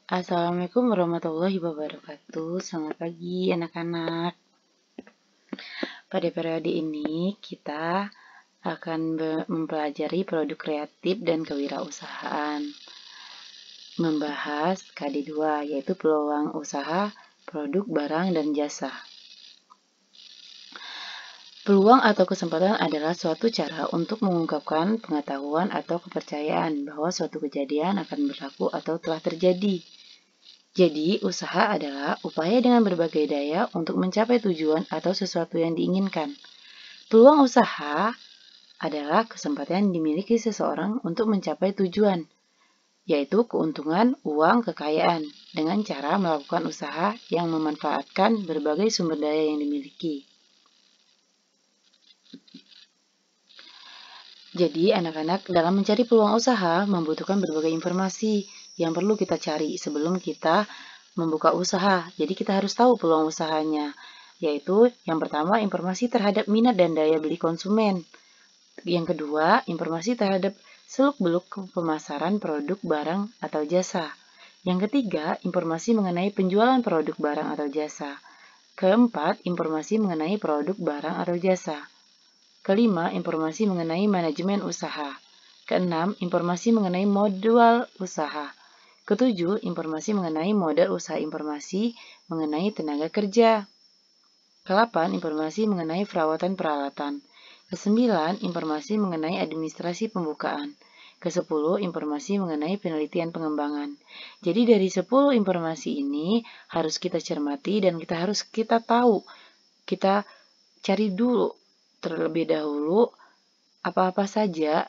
Assalamualaikum warahmatullahi wabarakatuh. Selamat pagi anak-anak. Pada periode ini kita akan mempelajari produk kreatif dan kewirausahaan. Membahas KD2 yaitu peluang usaha, produk, barang, dan jasa. Peluang atau kesempatan adalah suatu cara untuk mengungkapkan pengetahuan atau kepercayaan bahwa suatu kejadian akan berlaku atau telah terjadi. Jadi, usaha adalah upaya dengan berbagai daya untuk mencapai tujuan atau sesuatu yang diinginkan. Peluang usaha adalah kesempatan yang dimiliki seseorang untuk mencapai tujuan, yaitu keuntungan, uang, kekayaan, dengan cara melakukan usaha yang memanfaatkan berbagai sumber daya yang dimiliki. Jadi, anak-anak dalam mencari peluang usaha membutuhkan berbagai informasi yang perlu kita cari sebelum kita membuka usaha. Jadi, kita harus tahu peluang usahanya, yaitu yang pertama informasi terhadap minat dan daya beli konsumen. Yang kedua, informasi terhadap seluk-beluk pemasaran produk, barang, atau jasa. Yang ketiga, informasi mengenai penjualan produk, barang, atau jasa. Keempat, informasi mengenai produk, barang, atau jasa. Kelima, informasi mengenai manajemen usaha. Keenam, informasi mengenai modal usaha. Ketujuh, informasi mengenai modal usaha informasi mengenai tenaga kerja. Kelapan, informasi mengenai perawatan peralatan. Kesembilan, informasi mengenai administrasi pembukaan. Kesepuluh, informasi mengenai penelitian pengembangan. Jadi dari 10 informasi ini harus kita cermati dan kita tahu. Kita cari dulu terlebih dahulu apa-apa saja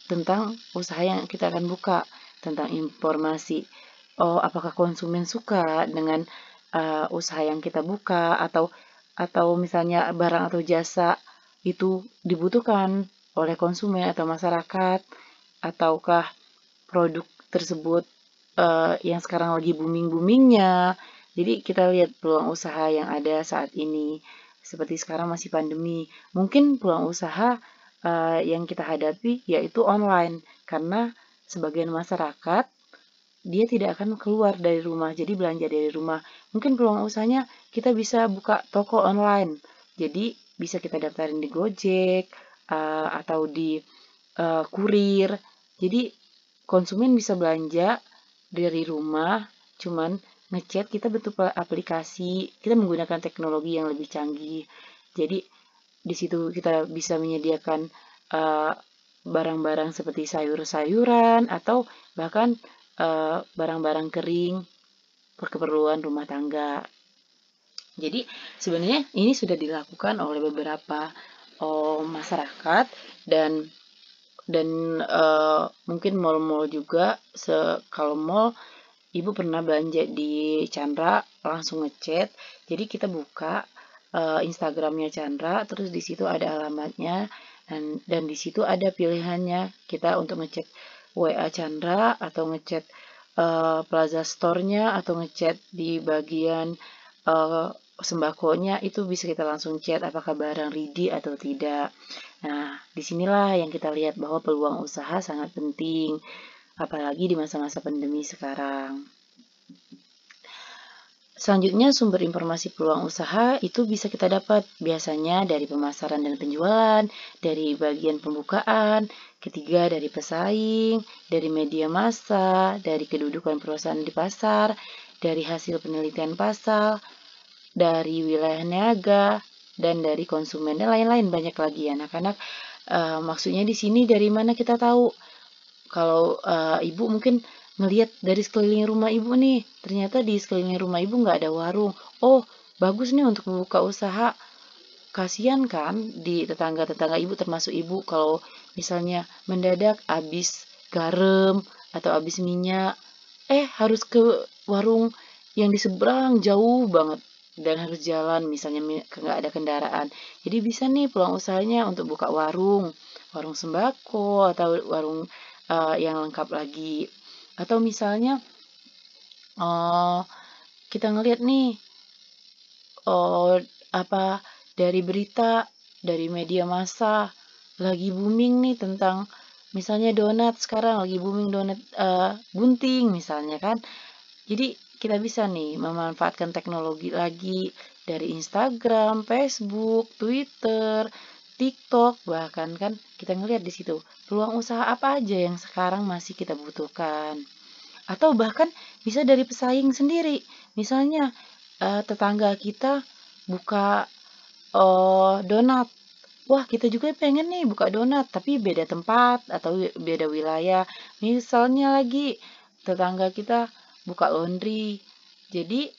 tentang usaha yang kita akan buka, tentang informasi. Oh, apakah konsumen suka dengan usaha yang kita buka atau misalnya barang atau jasa itu dibutuhkan oleh konsumen atau masyarakat, ataukah produk tersebut yang sekarang lagi booming-boomingnya. Jadi kita lihat peluang usaha yang ada saat ini. Seperti sekarang masih pandemi, mungkin peluang usaha yang kita hadapi yaitu online, karena sebagian masyarakat dia tidak akan keluar dari rumah, jadi belanja dari rumah. Mungkin peluang usahanya kita bisa buka toko online, jadi bisa kita daftarin di Gojek atau di kurir. Jadi konsumen bisa belanja dari rumah, cuman ngechat, kita bentuk aplikasi, kita menggunakan teknologi yang lebih canggih. Jadi di situ kita bisa menyediakan barang-barang seperti sayur-sayuran atau bahkan barang-barang kering keperluan rumah tangga. Jadi sebenarnya ini sudah dilakukan oleh beberapa masyarakat dan mungkin mal-mal juga. Kalau mal, ibu pernah belanja di Chandra, langsung ngechat. Jadi kita buka Instagramnya Chandra, terus di situ ada alamatnya dan di situ ada pilihannya kita untuk ngechat WA Chandra atau ngechat Plaza Store-nya atau ngechat di bagian sembakonya. Itu bisa kita langsung chat apakah barang ready atau tidak. Nah, disinilah yang kita lihat bahwa peluang usaha sangat penting, apalagi di masa-masa pandemi sekarang. Selanjutnya, sumber informasi peluang usaha itu bisa kita dapat biasanya dari pemasaran dan penjualan, dari bagian pembukaan, ketiga dari pesaing, dari media massa, dari kedudukan perusahaan di pasar, dari hasil penelitian pasar, dari wilayah niaga, dan dari konsumen, dan lain-lain banyak lagi anak-anak. Maksudnya di sini dari mana kita tahu? Kalau ibu mungkin ngelihat dari sekeliling rumah ibu nih, ternyata di sekeliling rumah ibu nggak ada warung. Oh, bagus nih untuk membuka usaha. Kasian kan di tetangga-tetangga ibu, termasuk ibu, kalau misalnya mendadak habis garam atau habis minyak, harus ke warung yang di seberang jauh banget dan harus jalan, misalnya nggak ada kendaraan. Jadi bisa nih peluang usahanya untuk buka warung sembako atau warung yang lengkap lagi. Atau misalnya kita ngelihat nih dari berita, dari media massa lagi booming nih tentang Misalnya donat sekarang lagi booming donat bunting misalnya kan. Jadi kita bisa nih memanfaatkan teknologi lagi dari Instagram, Facebook, Twitter, TikTok, bahkan kan kita ngelihat di situ peluang usaha apa aja yang sekarang masih kita butuhkan. Atau bahkan bisa dari pesaing sendiri. Misalnya tetangga kita buka donat. Wah, kita juga pengen nih buka donat, tapi beda tempat atau beda wilayah. Misalnya lagi tetangga kita buka laundry. Jadi,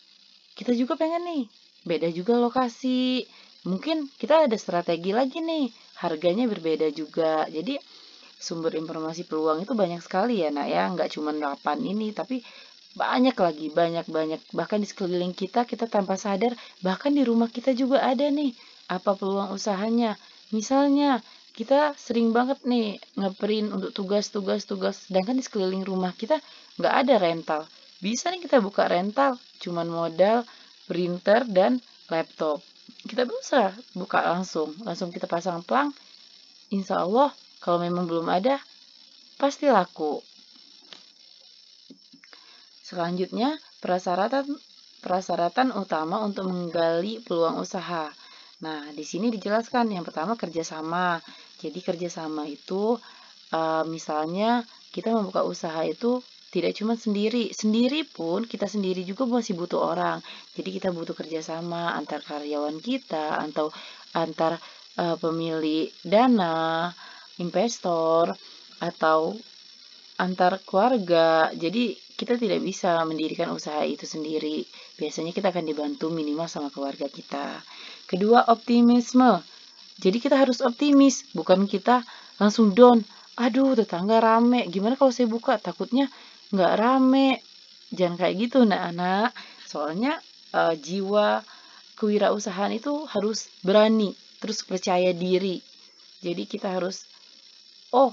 kita juga pengen nih, beda juga lokasi. Mungkin kita ada strategi lagi nih, harganya berbeda juga. Jadi, sumber informasi peluang itu banyak sekali ya, nak ya. Nggak cuma 8 ini, tapi banyak lagi, banyak-banyak. Bahkan di sekeliling kita, kita tanpa sadar, bahkan di rumah kita juga ada nih, apa peluang usahanya. Misalnya, kita sering banget nih ngeprint untuk tugas-tugas, sedangkan di sekeliling rumah kita nggak ada rental. Bisa nih kita buka rental, cuman modal printer dan laptop. Kita bisa buka langsung kita pasang plang, insya Allah kalau memang belum ada, pasti laku. Selanjutnya, persyaratan utama untuk menggali peluang usaha. Nah, di sini dijelaskan yang pertama kerjasama. Jadi kerjasama itu misalnya kita membuka usaha itu tidak cuma sendiri pun kita sendiri juga masih butuh orang. Jadi kita butuh kerjasama antar karyawan kita atau antar pemilik dana, investor, atau antar keluarga. Jadi kita tidak bisa mendirikan usaha itu sendiri. Biasanya kita akan dibantu minimal sama keluarga kita. Kedua, optimisme. Jadi kita harus optimis, bukan kita langsung down. Aduh, tetangga rame. Gimana kalau saya buka? Takutnya nggak rame. Jangan kayak gitu, anak-anak. Soalnya jiwa kewirausahaan itu harus berani, terus percaya diri. Jadi kita harus, oh,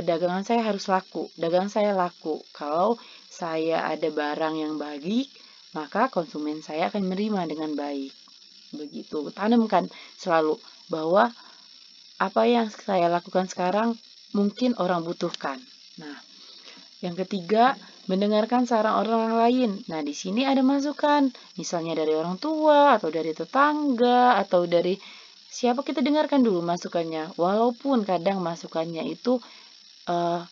dagangan saya harus laku, dagangan saya laku. Kalau saya ada barang yang baik, maka konsumen saya akan menerima dengan baik. Begitu, tanamkan selalu bahwa apa yang saya lakukan sekarang mungkin orang butuhkan. Nah, yang ketiga, mendengarkan saran orang lain. Nah, di sini ada masukan, misalnya dari orang tua atau dari tetangga atau dari siapa, kita dengarkan dulu masukannya. Walaupun kadang masukannya itu uh,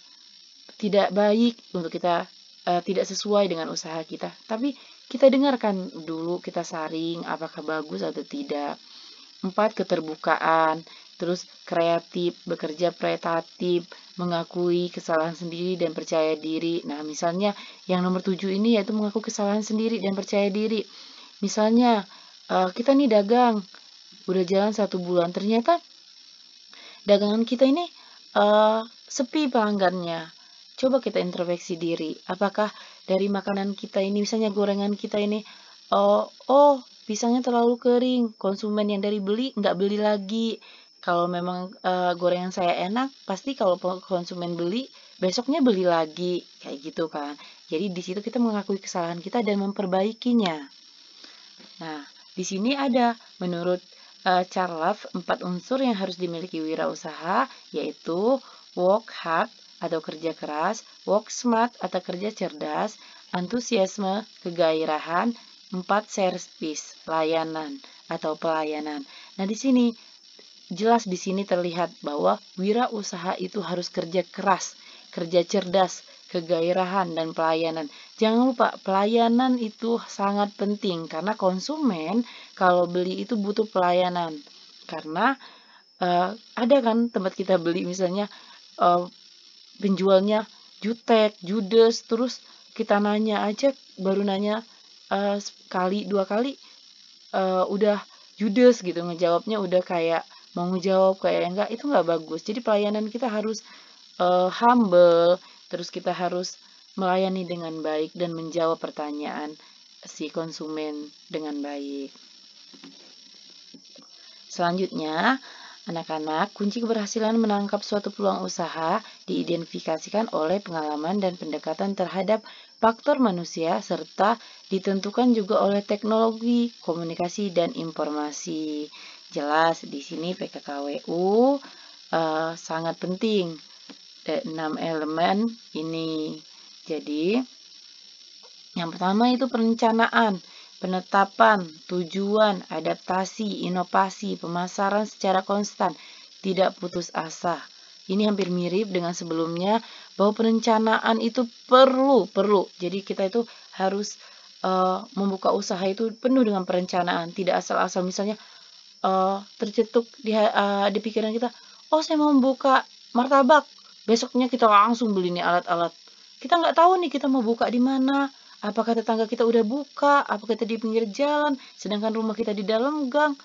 tidak baik untuk kita, tidak sesuai dengan usaha kita, tapi kita dengarkan dulu, kita saring apakah bagus atau tidak. 4, keterbukaan, terus kreatif, bekerja kreatif, mengakui kesalahan sendiri dan percaya diri. Nah, misalnya yang nomor 7 ini yaitu mengakui kesalahan sendiri dan percaya diri. Misalnya kita nih dagang, udah jalan 1 bulan, ternyata dagangan kita ini sepi pelanggannya. Coba kita introspeksi diri. Apakah dari makanan kita ini, misalnya gorengan kita ini, pisangnya terlalu kering, konsumen yang dari beli nggak beli lagi. Kalau memang gorengan saya enak, pasti kalau konsumen beli, besoknya beli lagi, kayak gitu kan. Jadi di situ kita mengakui kesalahan kita dan memperbaikinya. Nah, di sini ada menurut Charles 4 unsur yang harus dimiliki wirausaha, yaitu work hard atau kerja keras, work smart atau kerja cerdas, antusiasme, kegairahan, 4 service, layanan atau pelayanan. Nah, di sini jelas di sini terlihat bahwa wirausaha itu harus kerja keras, kerja cerdas, kegairahan, dan pelayanan. Jangan lupa, pelayanan itu sangat penting karena konsumen kalau beli itu butuh pelayanan. Karena ada kan tempat kita beli misalnya penjualnya jutek, judes, terus kita nanya aja, baru nanya sekali, 2 kali udah judes gitu, ngejawabnya udah kayak mau ngejawab kayak enggak, itu nggak bagus. Jadi pelayanan kita harus humble, terus kita harus melayani dengan baik dan menjawab pertanyaan si konsumen dengan baik. Selanjutnya, anak-anak, kunci keberhasilan menangkap suatu peluang usaha diidentifikasikan oleh pengalaman dan pendekatan terhadap faktor manusia serta ditentukan juga oleh teknologi, komunikasi, dan informasi. Jelas di sini PKKWU sangat penting 6 elemen ini. Jadi, yang pertama itu perencanaan, penetapan, tujuan, adaptasi, inovasi, pemasaran secara konstan, tidak putus asa. Ini hampir mirip dengan sebelumnya bahwa perencanaan itu perlu. Jadi kita itu harus membuka usaha itu penuh dengan perencanaan, tidak asal-asal misalnya tercetuk di pikiran kita, oh saya mau buka martabak, besoknya kita langsung beli nih alat-alat. Kita nggak tahu nih kita mau buka di mana, apakah tetangga kita udah buka, apakah kita di pinggir jalan, sedangkan rumah kita di dalam gang.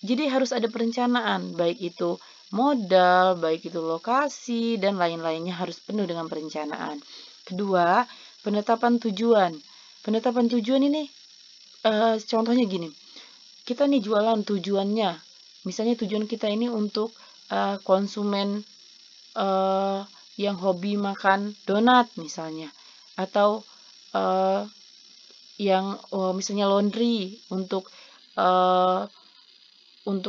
Jadi harus ada perencanaan, baik itu modal, baik itu lokasi, dan lain-lainnya harus penuh dengan perencanaan. Kedua, penetapan tujuan. Penetapan tujuan ini contohnya gini, kita nih jualan tujuannya, misalnya tujuan kita ini untuk konsumen yang hobi makan donat misalnya, atau yang misalnya laundry untuk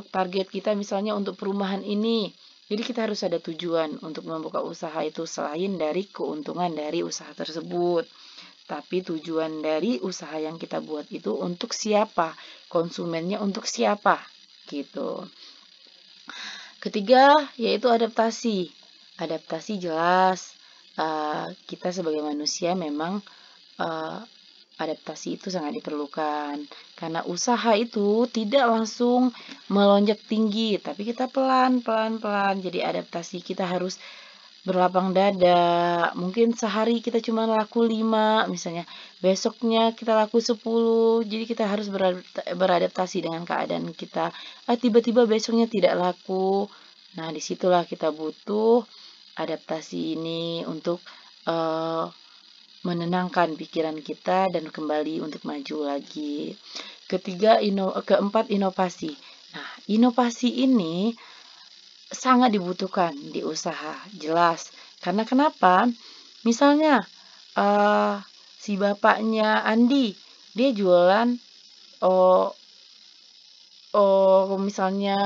target kita misalnya untuk perumahan ini. Jadi kita harus ada tujuan untuk membuka usaha itu selain dari keuntungan dari usaha tersebut. Tapi tujuan dari usaha yang kita buat itu untuk siapa? Konsumennya untuk siapa? Gitu. Ketiga, yaitu adaptasi. Adaptasi jelas, kita sebagai manusia memang adaptasi itu sangat diperlukan. Karena usaha itu tidak langsung melonjak tinggi, tapi kita pelan-pelan. Jadi adaptasi kita harus berlapang dada, mungkin sehari kita cuma laku 5 misalnya, besoknya kita laku 10, jadi kita harus beradaptasi dengan keadaan kita. Tiba-tiba besoknya tidak laku, nah disitulah kita butuh adaptasi ini untuk menenangkan pikiran kita dan kembali untuk maju lagi. Keempat, inovasi. Nah, inovasi ini sangat dibutuhkan di usaha, jelas. Karena kenapa? Misalnya si bapaknya Andi, dia jualan misalnya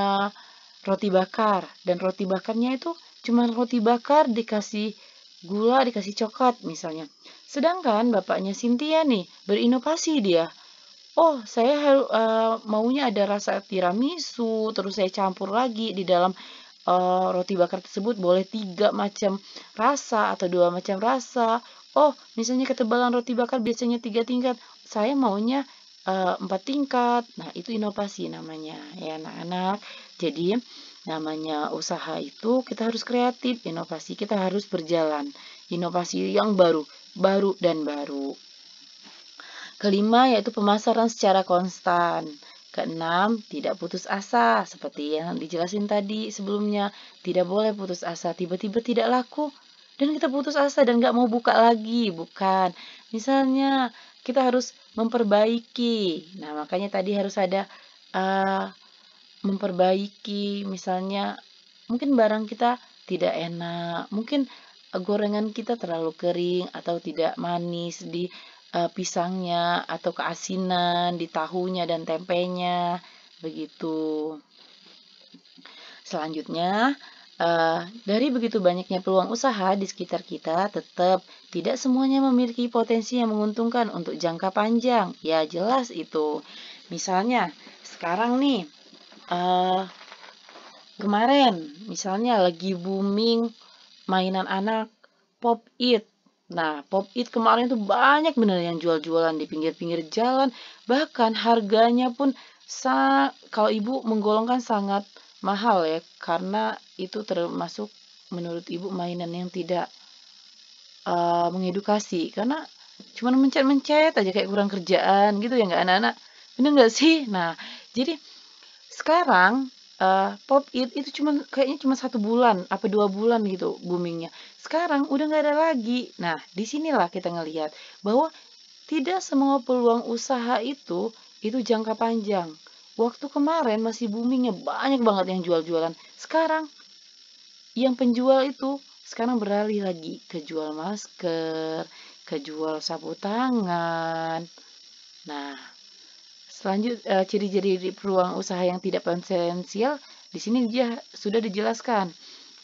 roti bakar, dan roti bakarnya itu cuma roti bakar dikasih gula, dikasih coklat misalnya. Sedangkan bapaknya Cynthia nih berinovasi dia. Oh, saya maunya ada rasa tiramisu, terus saya campur lagi di dalam roti bakar tersebut boleh 3 macam rasa atau 2 macam rasa. Oh, misalnya ketebalan roti bakar biasanya 3 tingkat, saya maunya 4 tingkat. Nah, itu inovasi namanya ya anak-anak. Jadi, namanya usaha itu kita harus kreatif, inovasi kita harus berjalan. Inovasi yang baru dan baru. Kelima, yaitu pemasaran secara konstan. Keenam, tidak putus asa. Seperti yang dijelasin tadi sebelumnya, tidak boleh putus asa. Tiba-tiba tidak laku, dan kita putus asa dan gak mau buka lagi. Bukan. Misalnya, kita harus memperbaiki. Nah, makanya tadi harus ada memperbaiki. Misalnya, mungkin barang kita tidak enak. Mungkin gorengan kita terlalu kering atau tidak manis di pisangnya atau keasinan di tahunya dan tempenya, begitu. Selanjutnya, dari begitu banyaknya peluang usaha di sekitar kita, tetap tidak semuanya memiliki potensi yang menguntungkan untuk jangka panjang. Ya jelas itu. Misalnya, sekarang nih, kemarin misalnya lagi booming mainan anak Pop It. Nah, Pop It kemarin tuh banyak bener yang jual-jualan di pinggir-pinggir jalan. Bahkan harganya pun kalau ibu menggolongkan sangat mahal ya. Karena itu termasuk menurut ibu mainan yang tidak mengedukasi. Karena cuma mencet-mencet aja kayak kurang kerjaan gitu ya nggak anak-anak. Bener nggak sih? Nah, jadi sekarang Pop It itu kayaknya cuma 1 bulan apa 2 bulan gitu boomingnya. Sekarang udah nggak ada lagi. Nah, disinilah kita ngelihat bahwa tidak semua peluang usaha itu jangka panjang. Waktu kemarin masih boomingnya banyak banget yang jual-jualan. Sekarang yang penjual itu sekarang beralih lagi ke jual masker, ke jual sapu tangan. Nah, ciri-ciri peluang usaha yang tidak potensial di sini dia sudah dijelaskan.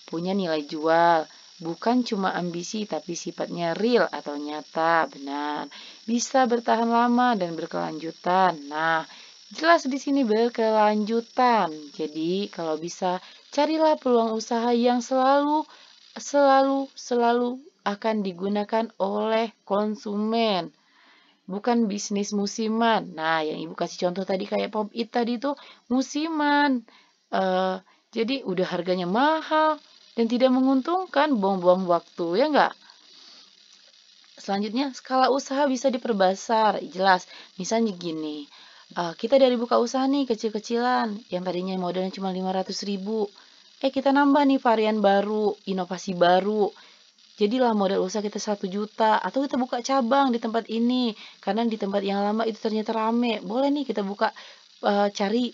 Punya nilai jual, bukan cuma ambisi tapi sifatnya real atau nyata, benar. Bisa bertahan lama dan berkelanjutan. Nah, jelas di sini berkelanjutan. Jadi, kalau bisa carilah peluang usaha yang selalu akan digunakan oleh konsumen. Bukan bisnis musiman. Nah, yang Ibu kasih contoh tadi kayak Pop It tadi itu musiman. Eh, jadi udah harganya mahal dan tidak menguntungkan, buang-buang waktu, ya enggak? Selanjutnya, skala usaha bisa diperbesar. Jelas, misalnya gini, kita dari buka usaha nih kecil-kecilan, yang tadinya modalnya cuma 500.000. Kita nambah nih varian baru, inovasi baru. Jadilah modal usaha kita 1 juta, atau kita buka cabang di tempat ini, karena di tempat yang lama itu ternyata rame. Boleh nih kita buka, cari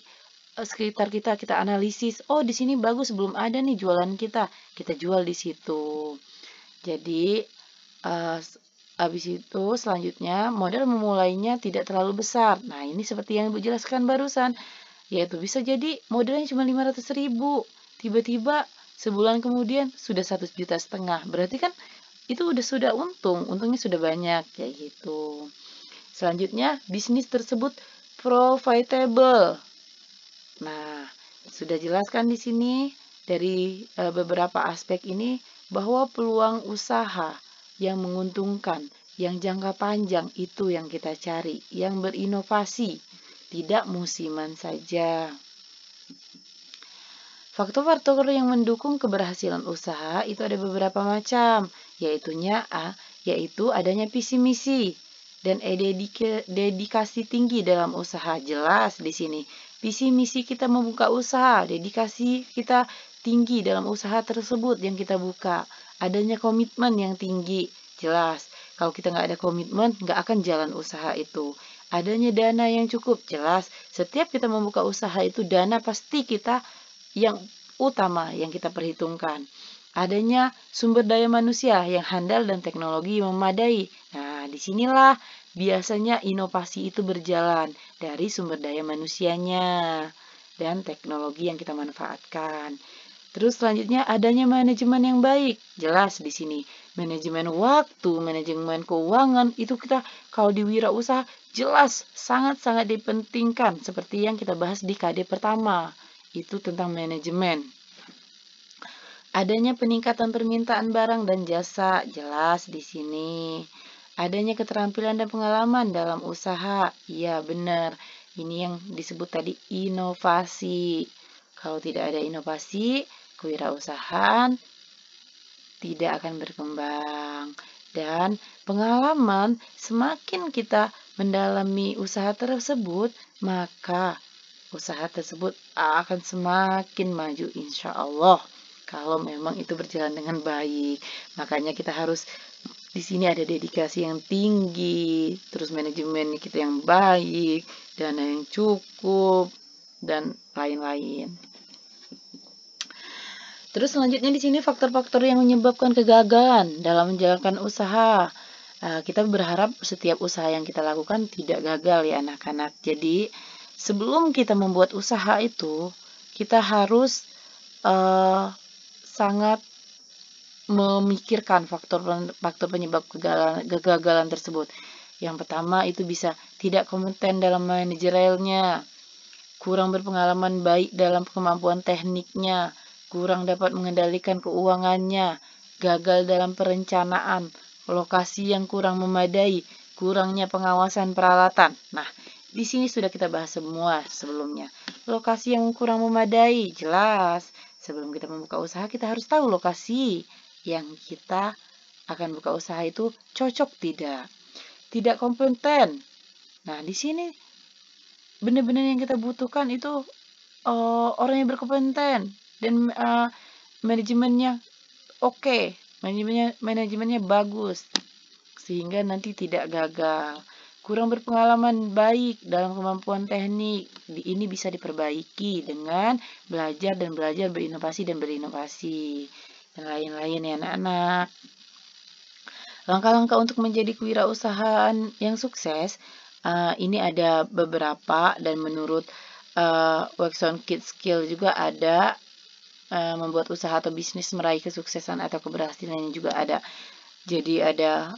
sekitar kita analisis. Oh, di sini bagus, belum ada nih jualan kita jual di situ. Jadi, habis itu selanjutnya modal memulainya tidak terlalu besar. Nah, ini seperti yang Ibu jelaskan barusan, yaitu bisa jadi modalnya cuma 500.000. Tiba-tiba sebulan kemudian sudah 1,5 juta. Berarti kan itu sudah untungnya sudah banyak kayak gitu. Selanjutnya, bisnis tersebut profitable. Nah, sudah jelaskan di sini dari beberapa aspek ini bahwa peluang usaha yang menguntungkan, yang jangka panjang itu yang kita cari, yang berinovasi, tidak musiman saja. Faktor-faktor yang mendukung keberhasilan usaha itu ada beberapa macam, yaitu adanya visi misi dan dedikasi tinggi dalam usaha. Jelas di sini. Visi misi kita membuka usaha, dedikasi kita tinggi dalam usaha tersebut yang kita buka. Adanya komitmen yang tinggi. Jelas. Kalau kita nggak ada komitmen, nggak akan jalan usaha itu. Adanya dana yang cukup. Jelas. Setiap kita membuka usaha itu dana pasti kita yang utama yang kita perhitungkan. Adanya sumber daya manusia yang handal dan teknologi yang memadai. Nah, disinilah biasanya inovasi itu berjalan dari sumber daya manusianya dan teknologi yang kita manfaatkan. Terus selanjutnya adanya manajemen yang baik. Jelas di sini. Manajemen waktu, manajemen keuangan, itu kita kalau di wirausaha jelas sangat-sangat dipentingkan. Seperti yang kita bahas di KD pertama. Itu tentang manajemen. Adanya peningkatan permintaan barang dan jasa, jelas di sini. Adanya keterampilan dan pengalaman dalam usaha, iya benar. Ini yang disebut tadi inovasi. Kalau tidak ada inovasi, kewirausahaan tidak akan berkembang. Dan pengalaman, semakin kita mendalami usaha tersebut, maka usaha tersebut akan semakin maju insya Allah. Kalau memang itu berjalan dengan baik, makanya kita harus di sini ada dedikasi yang tinggi, terus manajemen kita yang baik, dana yang cukup, dan lain-lain. Terus selanjutnya di sini faktor-faktor yang menyebabkan kegagalan dalam menjalankan usaha. Kita berharap setiap usaha yang kita lakukan tidak gagal ya anak-anak. Jadi sebelum kita membuat usaha itu, kita harus sangat memikirkan faktor penyebab kegagalan tersebut. Yang pertama itu bisa tidak kompeten dalam manajerialnya, kurang berpengalaman baik dalam kemampuan tekniknya, kurang dapat mengendalikan keuangannya, gagal dalam perencanaan, lokasi yang kurang memadai, kurangnya pengawasan peralatan. Nah, di sini sudah kita bahas semua sebelumnya. Lokasi yang kurang memadai, jelas. Sebelum kita membuka usaha, kita harus tahu lokasi yang kita akan buka usaha itu cocok tidak. Tidak kompeten. Nah, di sini benar-benar yang kita butuhkan itu orang yang berkompeten dan manajemennya oke, manajemennya bagus sehingga nanti tidak gagal. Kurang berpengalaman baik dalam kemampuan teknik, ini bisa diperbaiki dengan belajar berinovasi dan berinovasi dan lain-lain ya anak-anak. Langkah-langkah untuk menjadi kewirausahaan yang sukses, ini ada beberapa dan menurut Waxon Kids Skill juga ada membuat usaha atau bisnis meraih kesuksesan atau keberhasilannya juga ada. Jadi ada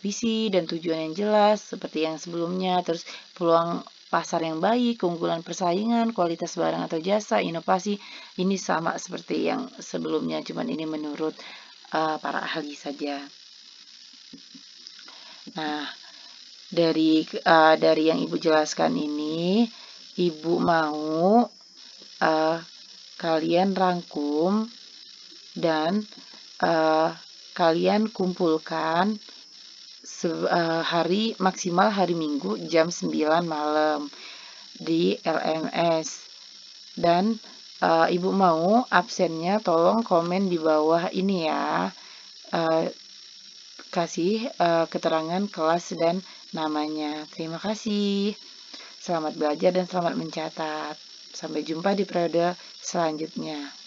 visi dan tujuan yang jelas seperti yang sebelumnya, terus peluang pasar yang baik, keunggulan persaingan, kualitas barang atau jasa, inovasi, ini sama seperti yang sebelumnya, cuman ini menurut para ahli saja. Nah, dari yang Ibu jelaskan ini, Ibu mau kalian rangkum dan kalian kumpulkan maksimal hari Minggu jam 9 malam di LMS. Dan Ibu mau absennya tolong komen di bawah ini ya. Kasih keterangan kelas dan namanya. Terima kasih. Selamat belajar dan selamat mencatat. Sampai jumpa di periode selanjutnya.